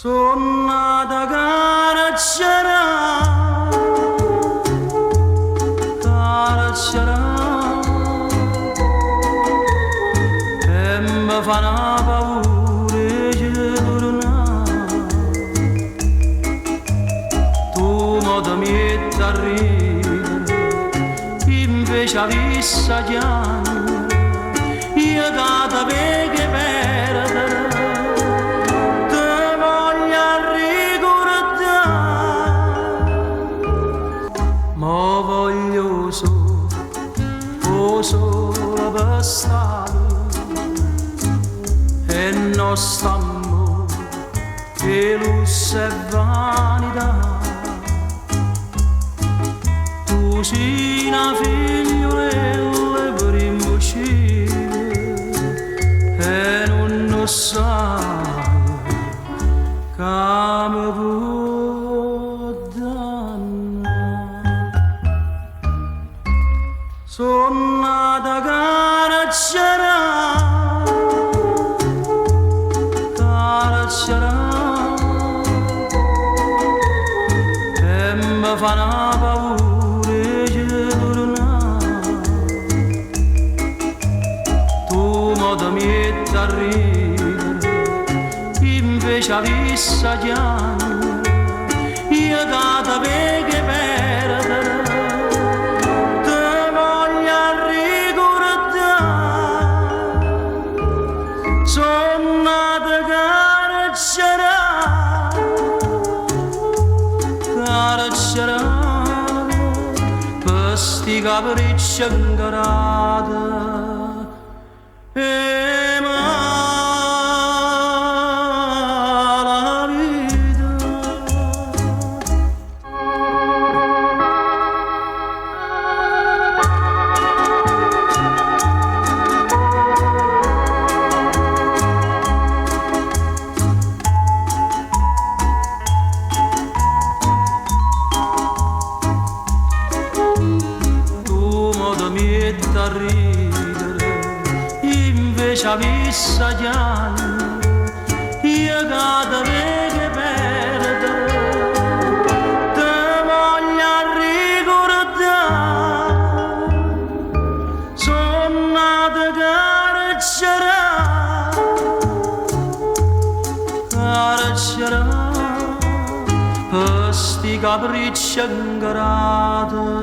Sono nata caracciarà, caracciarà, e mi fa una paura di tornare. Tu mi metti a ridere, invece a vista chiamare, io cado perché perdere. Ma voglio solo per stare e non stammo che lusso e vanità. Tu sei una figliolella per imbocire e non sai che mi può dannare. Sono nata caracciarà, caracciarà, e mi fa una paura di tornare. Tu mi metti a ridere, invece a vista chiamare, io cado perché perdere. Sono nata caracciarà, caracciarà, per sti capricci incarati e la vita. A ridere, invece a vista chiamare, io cado perché perdere. Te voglio ricordare, sono nata caracciarà, caracciarà, per sti capricci incarati.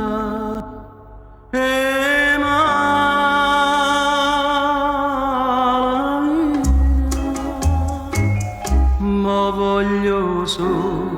Ma voglio solo